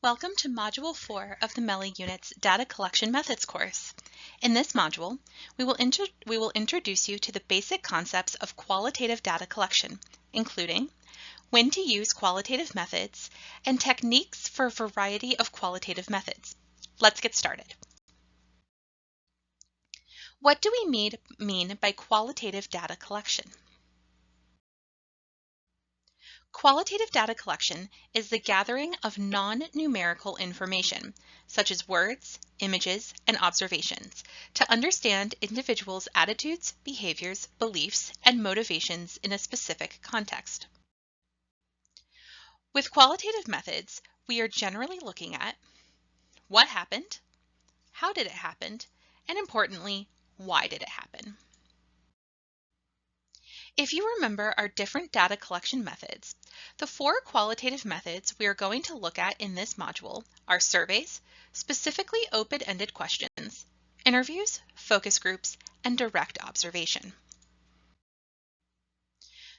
Welcome to Module 4 of the MELI Unit's Data Collection Methods course. In this module, we will introduce you to the basic concepts of qualitative data collection, including when to use qualitative methods and techniques for a variety of qualitative methods. Let's get started. What do we mean by qualitative data collection? Qualitative data collection is the gathering of non-numerical information, such as words, images, and observations, to understand individuals' attitudes, behaviors, beliefs, and motivations in a specific context. With qualitative methods, we are generally looking at what happened, how did it happen, and importantly, why did it happen? If you remember our different data collection methods, the 4 qualitative methods we are going to look at in this module are surveys, specifically open-ended questions, interviews, focus groups, and direct observation.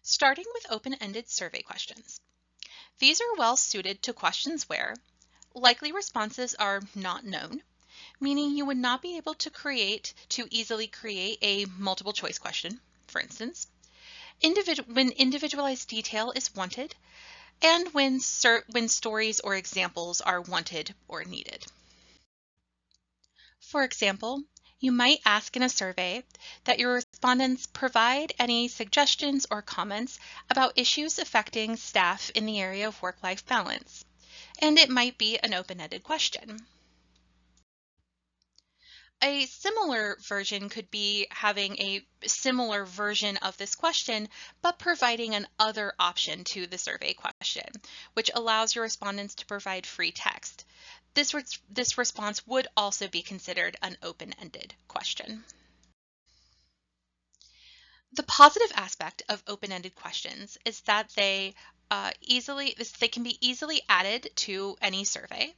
Starting with open-ended survey questions. These are well suited to questions where likely responses are not known, meaning you would not be able to easily create a multiple choice question, for instance, when individualized detail is wanted, and when stories or examples are wanted or needed. For example, you might ask in a survey that your respondents provide any suggestions or comments about issues affecting staff in the area of work-life balance, and it might be an open-ended question. A similar version could be having a similar version of this question, but providing an other option to the survey question, which allows your respondents to provide free text. This response would also be considered an open-ended question. The positive aspect of open-ended questions is that they can be easily added to any survey.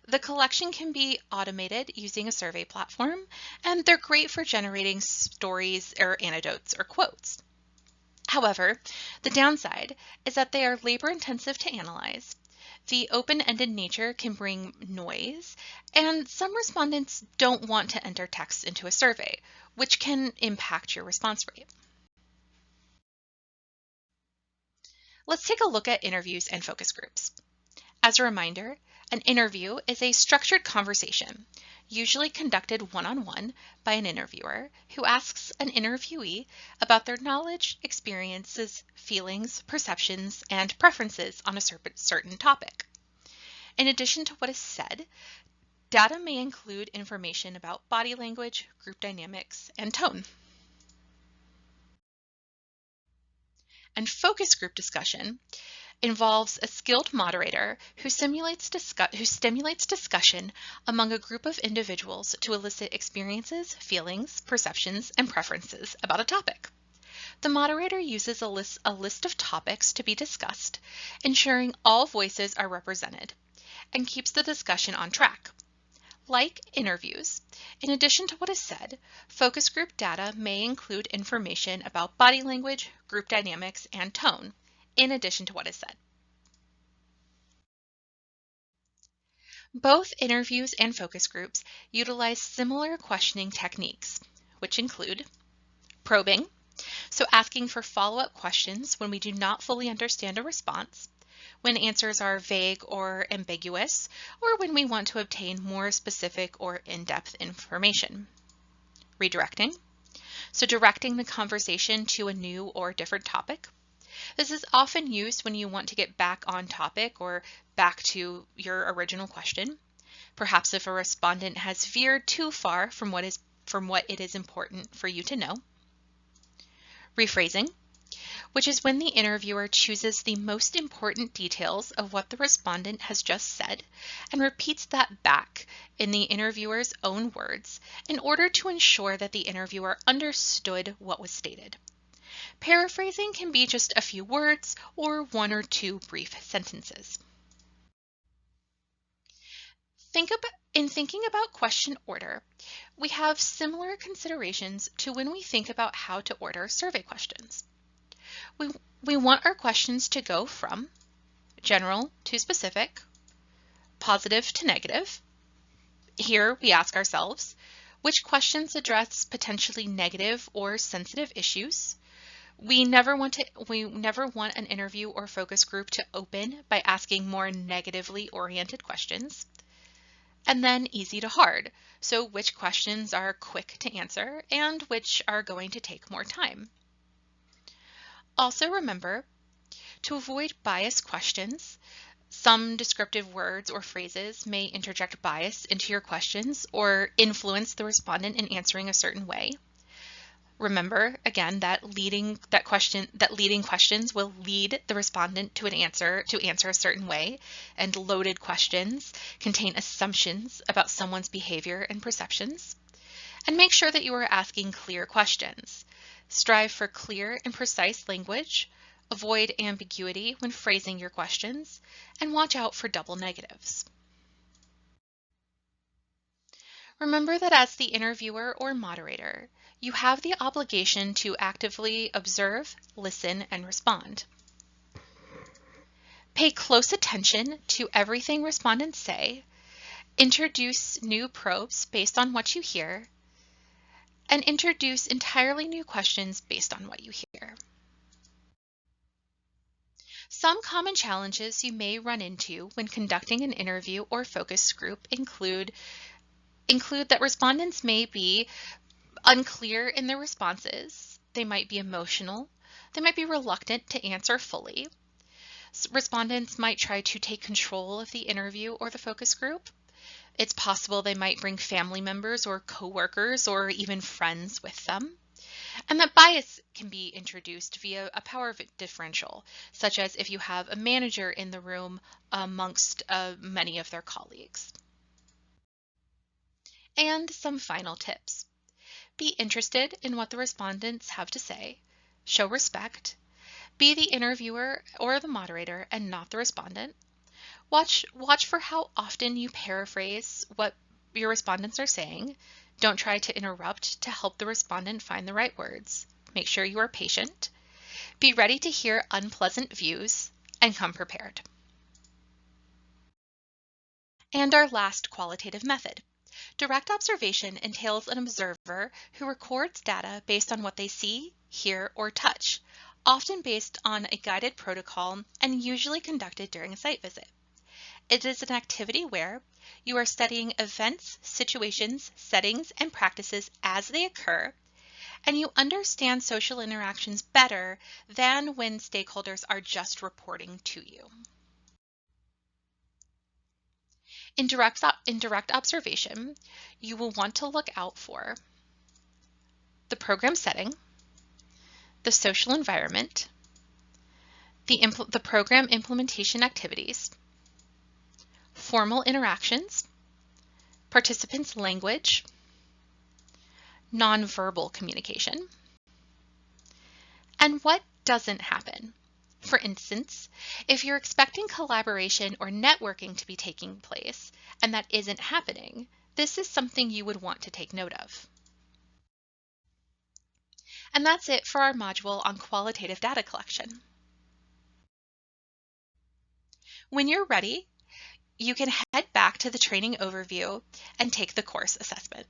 The collection can be automated using a survey platform, and they're great for generating stories or anecdotes or quotes. However, the downside is that they are labor-intensive to analyze. The open-ended nature can bring noise, and some respondents don't want to enter text into a survey, which can impact your response rate. Let's take a look at interviews and focus groups. As a reminder, an interview is a structured conversation, usually conducted one-on-one by an interviewer who asks an interviewee about their knowledge, experiences, feelings, perceptions, and preferences on a certain topic. In addition to what is said, data may include information about body language, group dynamics, and tone. And focus group discussion involves a skilled moderator who stimulates discussion among a group of individuals to elicit experiences, feelings, perceptions, and preferences about a topic. The moderator uses a list of topics to be discussed, ensuring all voices are represented, and keeps the discussion on track. Like interviews, in addition to what is said, focus group data may include information about body language, group dynamics, and tone, in addition to what is said. Both interviews and focus groups utilize similar questioning techniques, which include probing, so asking for follow-up questions when we do not fully understand a response, when answers are vague or ambiguous, or when we want to obtain more specific or in-depth information. Redirecting, so directing the conversation to a new or different topic. This is often used when you want to get back on topic or back to your original question. Perhaps if a respondent has veered too far from what it is important for you to know. Rephrasing, which is when the interviewer chooses the most important details of what the respondent has just said and repeats that back in the interviewer's own words in order to ensure that the interviewer understood what was stated. Paraphrasing can be just a few words or 1 or 2 brief sentences. In thinking about question order, we have similar considerations to when we think about how to order survey questions. We want our questions to go from general to specific, positive to negative. Here we ask ourselves, which questions address potentially negative or sensitive issues? We never want an interview or focus group to open by asking more negatively oriented questions. And then easy to hard. So which questions are quick to answer and which are going to take more time. Also remember, to avoid bias questions, some descriptive words or phrases may interject bias into your questions or influence the respondent in answering a certain way. Remember, again, that leading questions will lead the respondent to answer a certain way, and loaded questions contain assumptions about someone's behavior and perceptions. And make sure that you are asking clear questions. Strive for clear and precise language, avoid ambiguity when phrasing your questions, and watch out for double negatives. Remember that as the interviewer or moderator, you have the obligation to actively observe, listen, and respond. Pay close attention to everything respondents say, introduce new probes based on what you hear, and introduce entirely new questions based on what you hear. Some common challenges you may run into when conducting an interview or focus group include that respondents may be unclear in their responses, they might be emotional, they might be reluctant to answer fully. Respondents might try to take control of the interview or the focus group. It's possible they might bring family members or coworkers or even friends with them. And that bias can be introduced via a power differential, such as if you have a manager in the room amongst many of their colleagues. And some final tips. Be interested in what the respondents have to say. Show respect. Be the interviewer or the moderator and not the respondent. Watch for how often you paraphrase what your respondents are saying. Don't try to interrupt to help the respondent find the right words. Make sure you are patient. Be ready to hear unpleasant views and come prepared. And our last qualitative method. Direct observation entails an observer who records data based on what they see, hear, or touch, often based on a guided protocol and usually conducted during a site visit. It is an activity where you are studying events, situations, settings, and practices as they occur, and you understand social interactions better than when stakeholders are just reporting to you. In direct observation, you will want to look out for the program setting, the social environment, the program implementation activities, formal interactions, participants' language, nonverbal communication, and what doesn't happen. For instance, if you're expecting collaboration or networking to be taking place and that isn't happening, this is something you would want to take note of. And that's it for our module on qualitative data collection. When you're ready, you can head back to the training overview and take the course assessment.